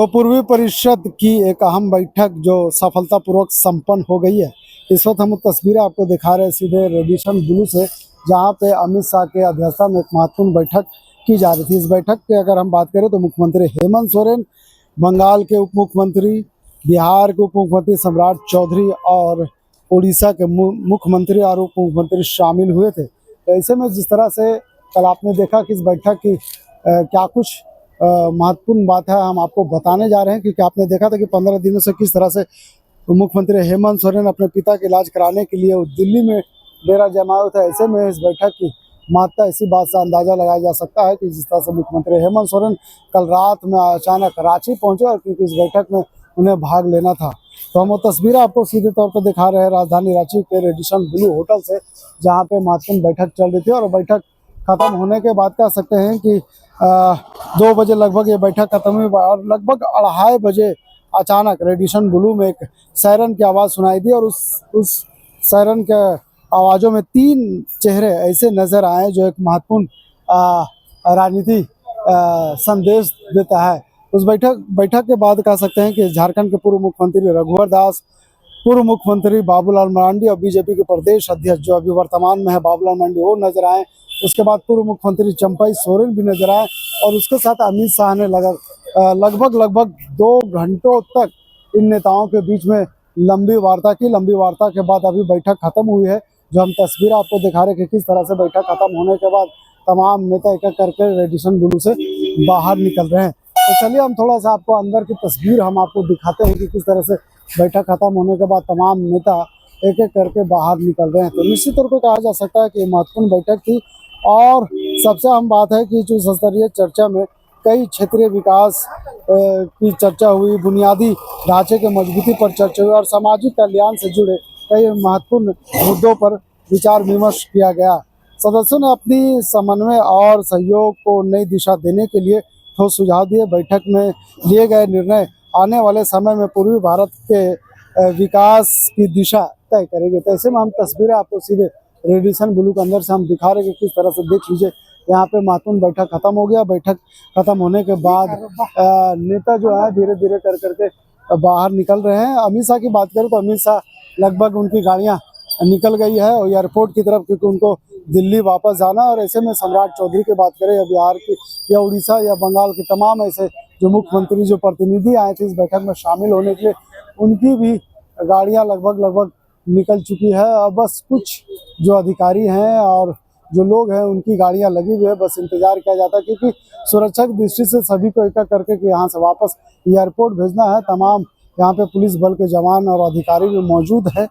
तो पूर्वी परिषद की एक अहम बैठक जो सफलतापूर्वक संपन्न हो गई है। इस वक्त हम तस्वीरें आपको दिखा रहे हैं सीधे रेडिएशन ब्लू से, जहां पे अमित शाह के अध्यक्षता में एक महत्वपूर्ण बैठक की जा रही थी। इस बैठक की अगर हम बात करें तो मुख्यमंत्री हेमंत सोरेन, बंगाल के उप मुख्यमंत्री, बिहार के उप मुख्यमंत्री सम्राट चौधरी और उड़ीसा के मुख्यमंत्री और उप मुख्यमंत्री शामिल हुए थे। तो ऐसे में जिस तरह से कल आपने देखा कि इस बैठक की क्या कुछ महत्वपूर्ण बात है, हम आपको बताने जा रहे हैं। क्योंकि आपने देखा था कि 15 दिनों से किस तरह से मुख्यमंत्री हेमंत सोरेन अपने पिता का इलाज कराने के लिए दिल्ली में डेरा जमाए थे। ऐसे में इस बैठक की महत्ता इसी बात से अंदाजा लगाया जा सकता है कि जिस तरह से मुख्यमंत्री हेमंत सोरेन कल रात में अचानक रांची पहुंचे, और क्योंकि इस बैठक में उन्हें भाग लेना था। तो हम वो तस्वीरें आपको सीधे तौर पर दिखा रहे हैं राजधानी रांची के रेडिएशन ब्लू होटल से, जहाँ पे महत्वपूर्ण बैठक चल रही थी। और बैठक खत्म होने के बाद कह सकते हैं कि 2 बजे लगभग ये बैठक खत्म हुई, और लगभग 2:30 बजे अचानक रेडिएशन ब्लू में एक सायरन की आवाज़ सुनाई दी। और उस सायरन के आवाज़ों में 3 चेहरे ऐसे नज़र आए जो एक महत्वपूर्ण राजनीति संदेश देता है। उस बैठक के बाद कह सकते हैं कि झारखंड के पूर्व मुख्यमंत्री रघुवर दास, पूर्व मुख्यमंत्री बाबूलाल मरांडी और बीजेपी के प्रदेश अध्यक्ष जो अभी वर्तमान में है बाबूलाल मरांडी, वो नजर आए। उसके बाद पूर्व मुख्यमंत्री चंपई सोरेन भी नजर आए, और उसके साथ अमित शाह ने लगभग 2 घंटों तक इन नेताओं के बीच में लंबी वार्ता की। लंबी वार्ता के बाद अभी बैठक खत्म हुई है। जो हम तस्वीर आपको दिखा रहे हैं कि किस तरह से बैठक खत्म होने के बाद तमाम नेता एक एक करके रेडिएशन ब्लू से बाहर निकल रहे हैं। तो चलिए हम थोड़ा सा आपको अंदर की तस्वीर हम आपको दिखाते हैं कि किस तरह से बैठक खत्म होने के बाद तमाम नेता एक एक करके बाहर निकल रहे हैं। तो निश्चित तौर पर कहा जा सकता है कि महत्वपूर्ण बैठक थी। और सबसे अहम बात है कि जो स्तरीय चर्चा में कई क्षेत्रीय विकास की चर्चा हुई, बुनियादी ढांचे के मजबूती पर चर्चा हुई, और सामाजिक कल्याण से जुड़े कई महत्वपूर्ण मुद्दों पर विचार विमर्श किया गया। सदस्यों ने अपनी समन्वय और सहयोग को नई दिशा देने के लिए ठोस सुझाव दिए। बैठक में लिए गए निर्णय आने वाले समय में पूर्वी भारत के विकास की दिशा तय करेंगे। तो ऐसे में हम तस्वीरें आपको सीधे रेडिएशन ब्लू के अंदर से हम दिखा रहे हैं कि किस तरह से देख लीजिए, यहाँ पे महत्वपूर्ण बैठक खत्म हो गया। बैठक खत्म होने के बाद नेता जो है धीरे धीरे कर करके बाहर निकल रहे हैं। अमित शाह की बात करें तो अमित शाह लगभग उनकी गाड़ियाँ निकल गई है और एयरपोर्ट की तरफ, क्योंकि उनको दिल्ली वापस जाना। और ऐसे में सम्राट चौधरी की बात करें या बिहार की या उड़ीसा या बंगाल के तमाम ऐसे जो मुख्यमंत्री जो प्रतिनिधि आए थे इस बैठक में शामिल होने के लिए, उनकी भी गाड़ियां लगभग निकल चुकी है। अब बस कुछ जो अधिकारी हैं और जो लोग हैं उनकी गाड़ियां लगी हुई है, बस इंतजार किया जाता है। क्योंकि सुरक्षा की दृष्टि से सभी को एक एक करके कि यहाँ से वापस एयरपोर्ट भेजना है। तमाम यहाँ पे पुलिस बल के जवान और अधिकारी भी मौजूद है।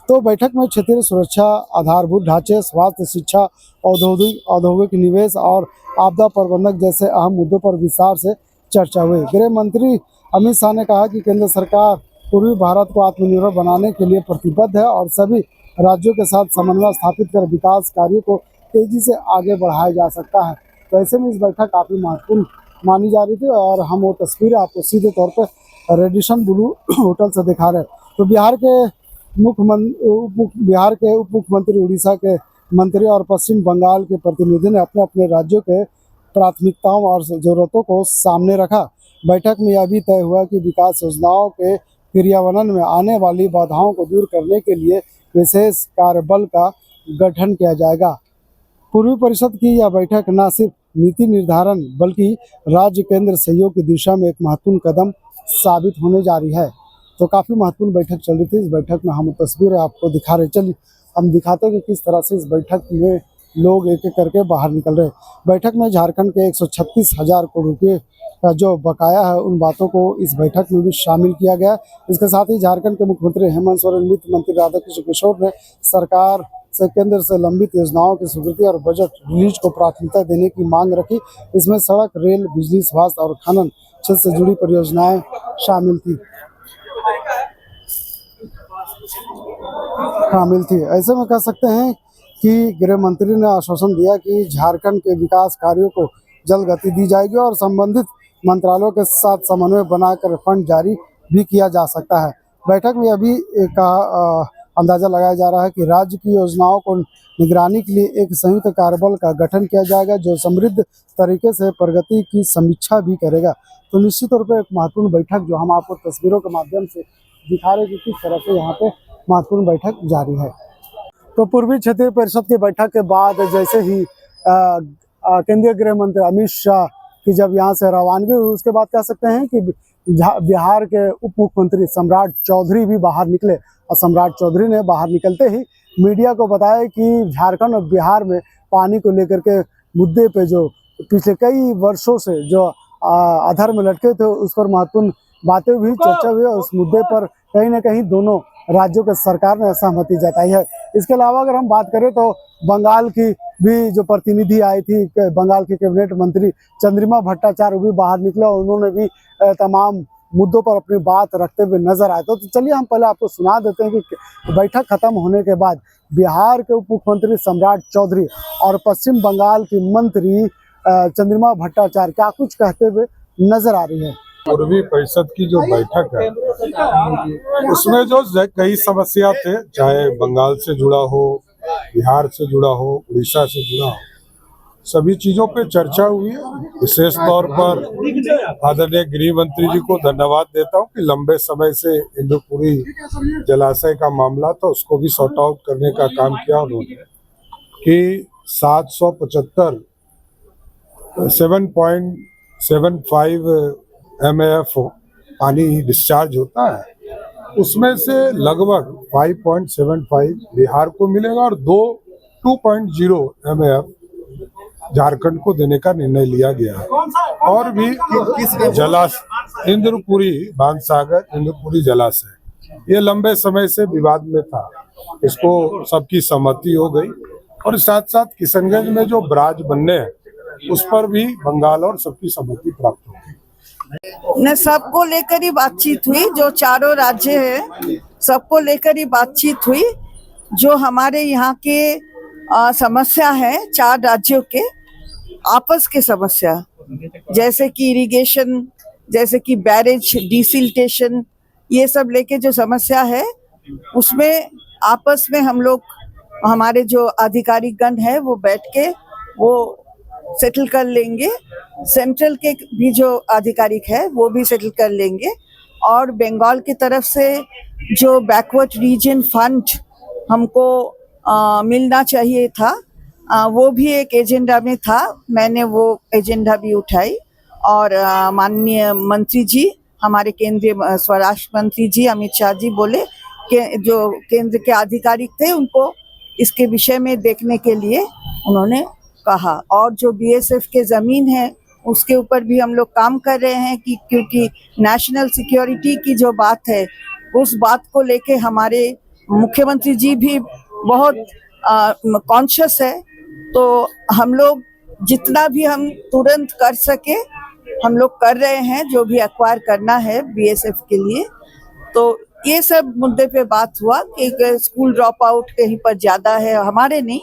तो बैठक में क्षेत्रीय सुरक्षा, आधारभूत ढांचे, स्वास्थ्य, शिक्षा, औद्योगिक निवेश और आपदा प्रबंधन जैसे अहम मुद्दों पर विस्तार से चर्चा हुई। गृह मंत्री अमित शाह ने कहा कि केंद्र सरकार पूर्वी भारत को आत्मनिर्भर बनाने के लिए प्रतिबद्ध है और सभी राज्यों के साथ समन्वय स्थापित कर विकास कार्यों को तेजी से आगे बढ़ाया जा सकता है। तो ऐसे में इस बैठक काफ़ी महत्वपूर्ण मानी जा रही थी, और हम वो तस्वीरें आपको सीधे तौर पर रेडिएशन ब्लू होटल से दिखा रहे हैं। तो बिहार के उप मुख्यमंत्री, उड़ीसा के मंत्री और पश्चिम बंगाल के प्रतिनिधि ने अपने अपने राज्यों के प्राथमिकताओं और जरूरतों को सामने रखा। बैठक में यह भी तय हुआ कि विकास योजनाओं के क्रियान्वयन में आने वाली बाधाओं को दूर करने के लिए विशेष कार्यबल का गठन किया जाएगा। पूर्वी परिषद की यह बैठक न सिर्फ नीति निर्धारण बल्कि राज्य केंद्र सहयोग की दिशा में एक महत्वपूर्ण कदम साबित होने जा रही है। तो काफ़ी महत्वपूर्ण बैठक चल रही थी। इस बैठक में हम तस्वीरें आपको दिखा रहे, चलिए हम दिखाते हैं कि किस तरह से इस बैठक में लोग एक एक करके बाहर निकल रहे। बैठक में झारखंड के 136,000 करोड़ रुपये का जो बकाया है उन बातों को इस बैठक में भी शामिल किया गया। इसके साथ ही झारखंड के मुख्यमंत्री हेमंत सोरेन, वित्त मंत्री राधाकृष्ण किशोर ने सरकार से केंद्र से लंबित योजनाओं की स्वीकृति और बजट रिलीज को प्राथमिकता देने की मांग रखी। इसमें सड़क, रेल, बिजली, स्वास्थ्य और खनन क्षेत्र से जुड़ी परियोजनाएं शामिल थी। ऐसे में कह सकते हैं कि गृह मंत्री ने आश्वासन दिया कि झारखंड के विकास कार्यों को जल्द गति दी जाएगी और संबंधित मंत्रालयों के साथ समन्वय बनाकर फंड जारी भी किया जा सकता है। बैठक में अभी अंदाजा लगाया जा रहा है कि राज्य की योजनाओं को निगरानी के लिए एक संयुक्त कार्यबल का गठन किया जाएगा, जो समृद्ध तरीके से प्रगति की समीक्षा भी करेगा। तो निश्चित तौर पर एक महत्वपूर्ण बैठक जो हम आपको तस्वीरों के माध्यम से दिखा रहे हैं कि किस तरह से यहाँ पे महत्वपूर्ण बैठक जारी है। तो पूर्वी क्षेत्रीय परिषद की बैठक के बाद जैसे ही केंद्रीय गृह मंत्री अमित शाह की जब यहाँ से रवानगी हुई, उसके बाद कह सकते हैं कि बिहार के उप मुख्यमंत्री सम्राट चौधरी भी बाहर निकले और सम्राट चौधरी ने बाहर निकलते ही मीडिया को बताया कि झारखंड और बिहार में पानी को लेकर के मुद्दे पे जो पिछले कई वर्षों से जो अधर में लटके थे, उस पर महत्वपूर्ण बातें हुई, चर्चा हुई और उस मुद्दे पर कहीं ना कहीं दोनों राज्यों के सरकार ने सहमति जताई है। इसके अलावा अगर हम बात करें तो बंगाल की भी जो प्रतिनिधि आई थी, बंगाल की कैबिनेट मंत्री चंद्रिमा भट्टाचार्य भी बाहर निकले और उन्होंने भी तमाम मुद्दों पर अपनी बात रखते हुए नजर आए। तो चलिए हम पहले आपको सुना देते हैं कि बैठक खत्म होने के बाद बिहार के उप मुख्यमंत्री सम्राट चौधरी और पश्चिम बंगाल की मंत्री चंद्रिमा भट्टाचार्य क्या कुछ कहते हुए नजर आ रही है। पूर्वी परिषद की जो बैठक है उसमें जो कई समस्या थे, चाहे बंगाल से जुड़ा हो, बिहार से जुड़ा हो, उड़ीसा से जुड़ा हो, सभी चीजों पे चर्चा हुई है। विशेष तौर पर आदरणीय गृह मंत्री जी को धन्यवाद देता हूं कि लंबे समय से इंद्रपुरी जलाशय का मामला था, उसको भी सॉर्ट आउट करने का काम किया उन्होंने कि 775 MAF पानी डिस्चार्ज होता है, उसमें से लगभग 5.75 बिहार को मिलेगा और 2.0 MAF झारखंड को देने का निर्णय लिया गया है। और भी जलाशय इंद्रपुरी बाणसागर इंद्रपुरी जलाशय ये लंबे समय से विवाद में था, इसको सबकी सहमति हो गई और साथ साथ किशनगंज में जो बराज बनने हैं उस पर भी बंगाल और सबकी सहमति प्राप्त हो गई। ने सबको लेकर ही बातचीत हुई, जो चारों राज्य है सबको लेकर ही बातचीत हुई। जो हमारे यहाँ के समस्या है, 4 राज्यों के आपस के समस्या, जैसे कि इरिगेशन, जैसे कि बैरेज, डिसिल्टेशन, ये सब लेके जो समस्या है उसमें आपस में हम लोग, हमारे जो आधिकारिक गण है वो बैठ के वो सेटल कर लेंगे। सेंट्रल के भी जो आधिकारिक है वो भी सेटल कर लेंगे और बंगाल की तरफ से जो बैकवर्ड रीजन फंड हमको मिलना चाहिए था, वो भी एक एजेंडा में था। मैंने वो एजेंडा भी उठाई और माननीय मंत्री जी, हमारे केंद्रीय स्वराष्ट्र मंत्री जी अमित शाह जी बोले कि जो केंद्र के आधिकारिक थे उनको इसके विषय में देखने के लिए उन्होंने कहा। और जो बीएसएफ के ज़मीन है उसके ऊपर भी हम लोग काम कर रहे हैं कि क्योंकि नेशनल सिक्योरिटी की जो बात है उस बात को लेके हमारे मुख्यमंत्री जी भी बहुत कॉन्शियस है। तो हम लोग जितना भी हम तुरंत कर सके हम लोग कर रहे हैं, जो भी एक्वायर करना है बीएसएफ के लिए। तो ये सब मुद्दे पे बात हुआ कि स्कूल ड्रॉप आउट कहीं पर ज़्यादा है, हमारे नहीं,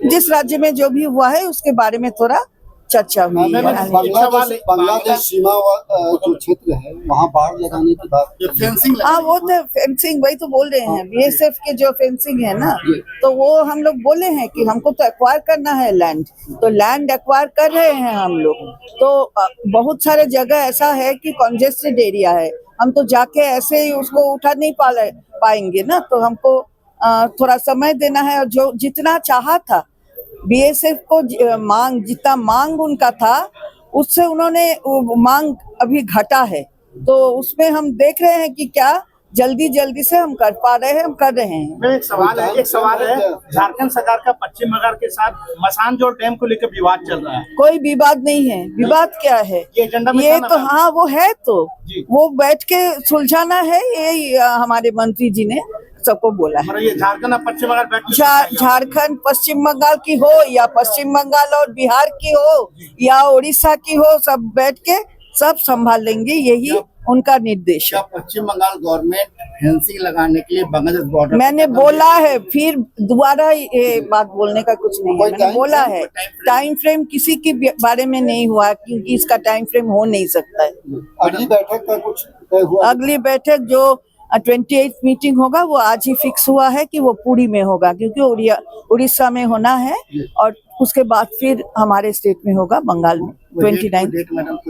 जिस राज्य में जो भी हुआ है उसके बारे में थोड़ा चर्चा हुई। बांग्लादेश सीमा जो क्षेत्र है वहाँ बाढ़ लगाने की बात, फेंसिंग, हाँ वो तो फेंसिंग, वही तो बोल रहे हैं, बीएसएफ के जो फेंसिंग है ना, तो वो हम लोग बोले हैं कि हमको तो एक्वायर करना है लैंड, तो लैंड एक्वायर कर रहे हैं हम लोग। तो बहुत सारे जगह ऐसा है कि कंजेस्टेड एरिया है, हम तो जाके ऐसे ही उसको उठा नहीं पाएंगे ना, तो हमको थोड़ा समय देना है। और जो जितना चाहा था बीएसएफ को जितना मांग उनका था उससे उन्होंने मांग अभी घटा है, तो उसमें हम देख रहे हैं कि क्या जल्दी से हम कर पा रहे हैं, हम कर रहे हैं। एक सवाल है झारखंड सरकार का पश्चिम बंगाल के साथ मसानजोर डैम को लेकर विवाद चल रहा है। कोई विवाद नहीं है, विवाद क्या है ये तो, हाँ वो है, तो वो बैठ के सुलझाना है, ये हमारे मंत्री जी ने सबको बोला है। ये झारखंड और पश्चिम बंगाल झारखंड पश्चिम बंगाल की हो या पश्चिम बंगाल और बिहार की हो या उड़ीसा की हो, सब बैठ के सब संभाल लेंगे, यही उनका निर्देश है। पश्चिम बंगाल गवर्नमेंट फेंसिंग लगाने के लिए बांग्लादेश बॉर्डर, मैंने बोला है, फिर दोबारा ये बात बोलने का कुछ नहीं है, मैंने बोला है टाइम फ्रेम किसी के बारे में नहीं हुआ क्योंकि इसका टाइम फ्रेम हो नहीं सकता है। अगली बैठक का कुछ तय हुआ? अगली बैठक जो 28 मीटिंग होगा, वो आज ही फिक्स हुआ है कि वो पुरी में होगा, क्योंकि उड़ीसा में होना है और उसके बाद फिर हमारे स्टेट में होगा, बंगाल में 29।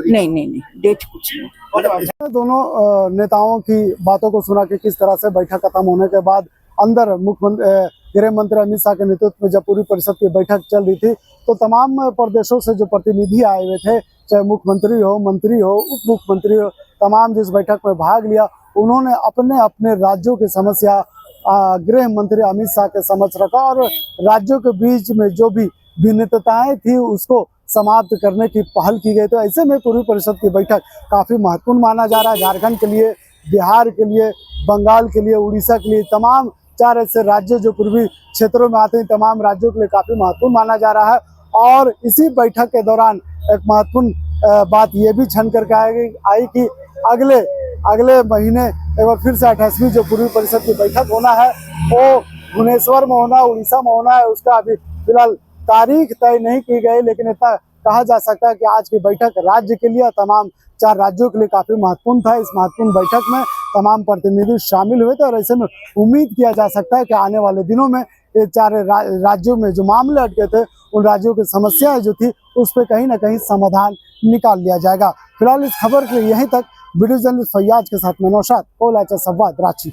नहीं, डेट कुछ नहीं। दोनों नेताओं की बातों को सुना कि किस तरह से बैठक खत्म होने के बाद अंदर गृह मंत्री अमित शाह के नेतृत्व में जब पूरी परिषद की बैठक चल रही थी तो तमाम प्रदेशों से जो प्रतिनिधि आए हुए थे, चाहे मुख्यमंत्री हो, मंत्री हो, उप मुख्यमंत्री हो, तमाम जिस बैठक में भाग लिया उन्होंने अपने अपने राज्यों की समस्या गृह मंत्री अमित शाह के समक्ष रखा और राज्यों के बीच में जो भी भिन्नताएं थी उसको समाप्त करने की पहल की गई। तो ऐसे में पूर्वी परिषद की बैठक काफ़ी महत्वपूर्ण माना जा रहा है। झारखंड के लिए, बिहार के लिए, बंगाल के लिए, उड़ीसा के लिए, तमाम 4 ऐसे राज्य जो पूर्वी क्षेत्रों में आते हैं, तमाम राज्यों के लिए काफ़ी महत्वपूर्ण माना जा रहा है। और इसी बैठक के दौरान एक महत्वपूर्ण बात ये भी छन करके आई कि अगले महीने एक बार फिर से 28वीं जो पूर्वी परिषद की बैठक होना है वो भुवनेश्वर में होना, उड़ीसा में होना है। उसका अभी फिलहाल तारीख तय नहीं की गई, लेकिन इतना कहा जा सकता है कि आज की बैठक राज्य के लिए, तमाम 4 राज्यों के लिए काफ़ी महत्वपूर्ण था। इस महत्वपूर्ण बैठक में तमाम प्रतिनिधि शामिल हुए थे और ऐसे में उम्मीद किया जा सकता है कि आने वाले दिनों में ये 4 राज्यों में जो मामले अटके थे, उन राज्यों की समस्याएं जो थी उस पर कहीं ना कहीं समाधान निकाल लिया जाएगा। फिलहाल इस खबर के लिए यहीं तक। वीडियो जर्नलिस्ट फैयाज के साथ में नौशाद, कोल संवाद, रांची।